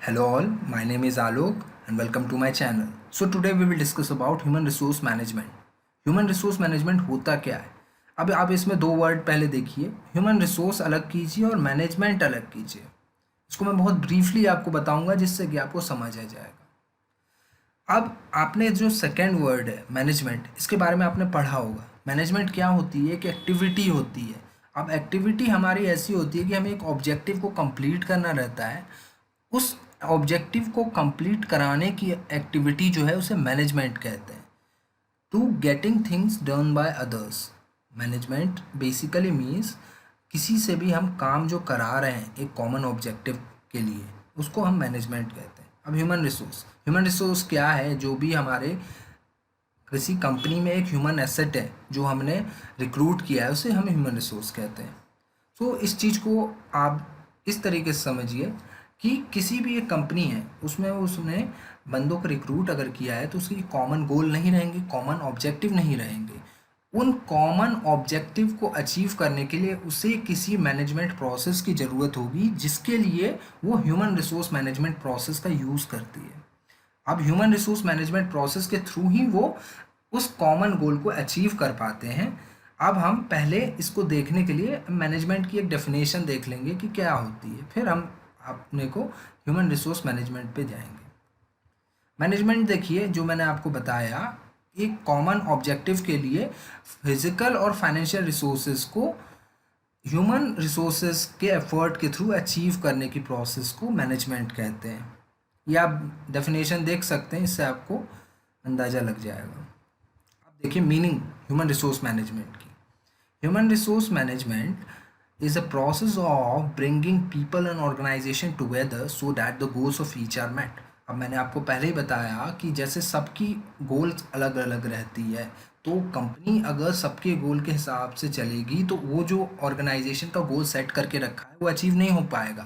Hello all, my name is Alok and welcome to my channel. So today we will discuss about human resource management. Human resource management होता क्या है? अब आप इसमें दो word पहले देखिए, ह्यूमन रिसोर्स अलग कीजिए और मैनेजमेंट अलग कीजिए। इसको मैं बहुत ब्रीफली आपको बताऊंगा जिससे कि आपको समझ आ जाएगा। अब आपने जो सेकेंड वर्ड है मैनेजमेंट, इसके बारे में आपने पढ़ा होगा। मैनेजमेंट क्या होती है? एक एक्टिविटी होती है। अब एक्टिविटी हमारी ऐसी होती है कि हमें एक ऑब्जेक्टिव को कंप्लीट करना रहता है। उस ऑब्जेक्टिव को कंप्लीट कराने की एक्टिविटी जो है उसे मैनेजमेंट कहते हैं। To getting things done by others, management basically means किसी से भी हम काम जो करा रहे हैं एक कॉमन ऑब्जेक्टिव के लिए, उसको हम मैनेजमेंट कहते हैं। अब ह्यूमन रिसोर्स क्या है? जो भी हमारे किसी कंपनी में एक ह्यूमन एसेट है जो हमने रिक्रूट किया है, उसे हम ह्यूमन रिसोर्स कहते हैं। तो इस चीज़ को आप इस तरीके से समझिए कि किसी भी एक कंपनी है, उसमें उसने बंदों को रिक्रूट अगर किया है तो उसकी कॉमन गोल नहीं रहेंगे, कॉमन ऑब्जेक्टिव नहीं रहेंगे। उन कॉमन ऑब्जेक्टिव को अचीव करने के लिए उसे किसी मैनेजमेंट प्रोसेस की ज़रूरत होगी, जिसके लिए वो ह्यूमन रिसोर्स मैनेजमेंट प्रोसेस का यूज़ करती है। अब ह्यूमन रिसोर्स मैनेजमेंट प्रोसेस के थ्रू ही वो उस कॉमन गोल को अचीव कर पाते हैं। अब हम पहले इसको देखने के लिए मैनेजमेंट की एक डेफिनेशन देख लेंगे कि क्या होती है, फिर हम अपने को ह्यूमन रिसोर्स मैनेजमेंट पे जाएंगे। मैनेजमेंट देखिए, जो मैंने आपको बताया, एक कॉमन ऑब्जेक्टिव के लिए फिजिकल और फाइनेंशियल रिसोर्सेज को ह्यूमन रिसोर्सेज के एफर्ट के थ्रू अचीव करने की प्रोसेस को मैनेजमेंट कहते हैं। ये आप डेफिनेशन देख सकते हैं, इससे आपको अंदाज़ा लग जाएगा। अब देखिए मीनिंग ह्यूमन रिसोर्स मैनेजमेंट की। Human resource management is a process of bringing people and organization together so that the goals of each are met। अब मैंने आपको पहले ही बताया कि जैसे सबकी गोल्स अलग अलग रहती है, तो कंपनी अगर सबके गोल के हिसाब से चलेगी तो वो जो ऑर्गेनाइजेशन का गोल सेट करके रखा है वो अचीव नहीं हो पाएगा।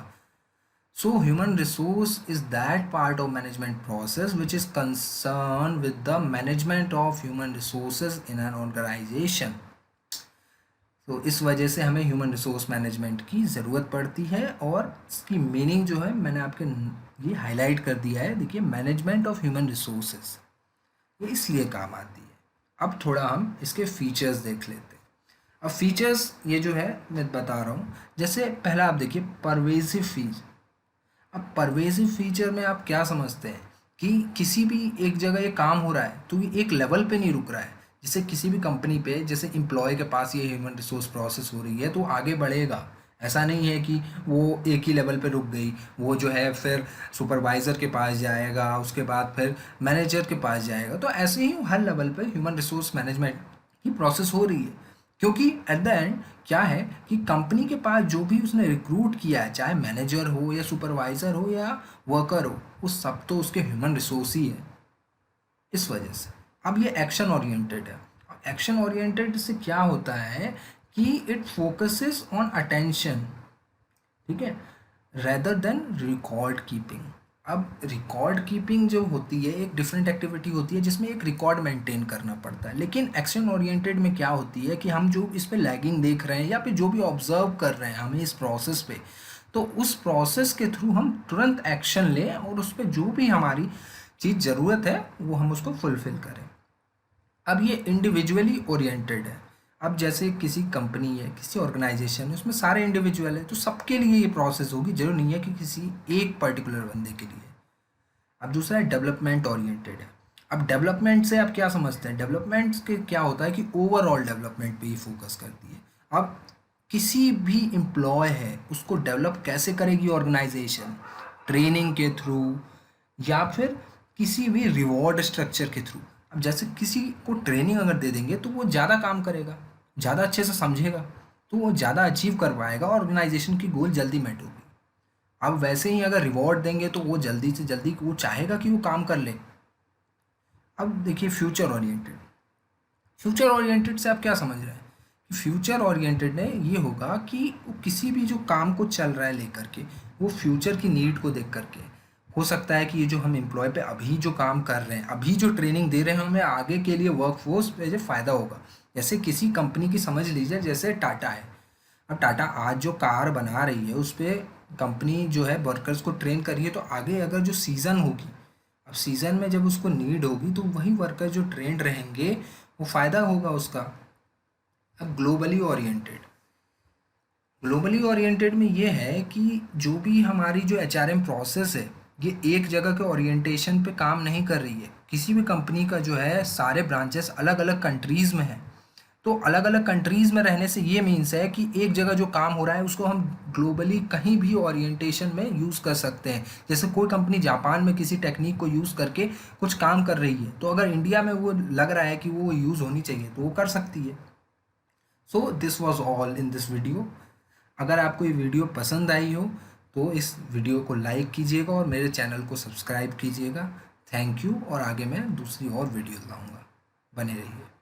So human resource is that part of management process which is concerned with the management of human resources in an organization। तो इस वजह से हमें ह्यूमन रिसोर्स मैनेजमेंट की ज़रूरत पड़ती है, और इसकी मीनिंग जो है मैंने आपके ये हाईलाइट कर दिया है। देखिए मैनेजमेंट ऑफ ह्यूमन रिसोर्सेज ये इसलिए काम आती है। अब थोड़ा हम इसके फीचर्स देख लेते हैं। अब फीचर्स ये जो है मैं बता रहा हूँ, जैसे पहला आप देखिए परवेसिव फीचर। अब परवेसिव फीचर में आप क्या समझते हैं कि किसी भी एक जगह ये काम हो रहा है तो ये एक लेवल पे नहीं रुक रहा है। जैसे किसी भी कंपनी पे, जैसे एम्प्लॉय के पास ये ह्यूमन रिसोर्स प्रोसेस हो रही है तो आगे बढ़ेगा। ऐसा नहीं है कि वो एक ही लेवल पे रुक गई, वो जो है फिर सुपरवाइज़र के पास जाएगा, उसके बाद फिर मैनेजर के पास जाएगा। तो ऐसे ही हर लेवल पे ह्यूमन रिसोर्स मैनेजमेंट की प्रोसेस हो रही है, क्योंकि एट द एंड क्या है कि कंपनी के पास जो भी उसने रिक्रूट किया है, चाहे मैनेजर हो या सुपरवाइज़र हो या वर्कर हो, वो सब तो उसके ह्यूमन रिसोर्स ही है। इस वजह से अब ये एक्शन ओरिएंटेड है। एक्शन ओरिएंटेड से क्या होता है कि इट फोकसेस ऑन अटेंशन, ठीक है, रेदर देन रिकॉर्ड कीपिंग। अब रिकॉर्ड कीपिंग जो होती है एक डिफरेंट एक्टिविटी होती है जिसमें एक रिकॉर्ड मेंटेन करना पड़ता है, लेकिन एक्शन ओरिएंटेड में क्या होती है कि हम जो इस पे लैगिंग देख रहे हैं या फिर जो भी ऑब्जर्व कर रहे हैं हमें इस प्रोसेस पे, तो उस प्रोसेस के थ्रू हम तुरंत एक्शन लें और उस पर जो भी हमारी चीज़ ज़रूरत है वो हम उसको फुलफ़िल करें। अब ये इंडिविजुअली ओरिएंटेड है। अब जैसे किसी कंपनी है, किसी ऑर्गेनाइजेशन है, उसमें सारे इंडिविजुअल है, तो सबके लिए ये प्रोसेस होगी, जरूर नहीं है कि किसी एक पर्टिकुलर बंदे के लिए। अब दूसरा है डेवलपमेंट ओरिएंटेड है। अब डेवलपमेंट से आप क्या समझते हैं? डेवलपमेंट के क्या होता है कि ओवरऑल डेवलपमेंट पे ही फोकस करती है। अब किसी भी एम्प्लॉय है उसको डेवलप कैसे करेगी ऑर्गेनाइजेशन? ट्रेनिंग के थ्रू या फिर किसी भी रिवॉर्ड स्ट्रक्चर के थ्रू। अब जैसे किसी को ट्रेनिंग अगर दे देंगे तो वो ज़्यादा काम करेगा, ज़्यादा अच्छे से समझेगा, तो वो ज़्यादा अचीव कर पाएगा, ऑर्गेनाइजेशन की गोल जल्दी मेट होगी। अब वैसे ही अगर रिवॉर्ड देंगे तो वो जल्दी से जल्दी वो चाहेगा कि वो काम कर ले। अब देखिए फ्यूचर ओरिएंटेड। फ्यूचर ओरिएंटेड से आप क्या समझ रहे हैं? फ्यूचर ओरिएंटेड में ये होगा कि वो किसी भी जो काम को चल रहा है लेकर के, वो फ्यूचर की नीड को देख करके, हो सकता है कि ये जो हम एम्प्लॉय पे अभी जो काम कर रहे हैं, अभी जो ट्रेनिंग दे रहे हैं, हमें आगे के लिए वर्कफोर्स पे जो फ़ायदा होगा। जैसे किसी कंपनी की समझ लीजिए, जैसे टाटा है। अब टाटा आज जो कार बना रही है उस पर कंपनी जो है वर्कर्स को ट्रेन कर रही है, तो आगे अगर जो सीज़न होगी, अब सीज़न में जब उसको नीड होगी तो वही वर्कर जो ट्रेंड रहेंगे वो फ़ायदा होगा उसका। अब ग्लोबली ओरिएंटेड में ये है कि जो भी हमारी जो एचआरएम प्रोसेस है ये एक जगह के ओरिएंटेशन पे काम नहीं कर रही है। किसी भी कंपनी का जो है सारे ब्रांचेस अलग अलग कंट्रीज़ में हैं, तो अलग अलग कंट्रीज़ में रहने से ये मीन्स है कि एक जगह जो काम हो रहा है उसको हम ग्लोबली कहीं भी ओरिएंटेशन में यूज़ कर सकते हैं। जैसे कोई कंपनी जापान में किसी टेक्निक को यूज़ करके कुछ काम कर रही है, तो अगर इंडिया में वो लग रहा है कि वो यूज़ होनी चाहिए तो वो कर सकती है। So this was all in this video. अगर आपको ये वीडियो पसंद आई हो तो इस वीडियो को लाइक कीजिएगा और मेरे चैनल को सब्सक्राइब कीजिएगा। थैंक यू, और आगे मैं दूसरी और वीडियो लाऊंगा, बने रहिए।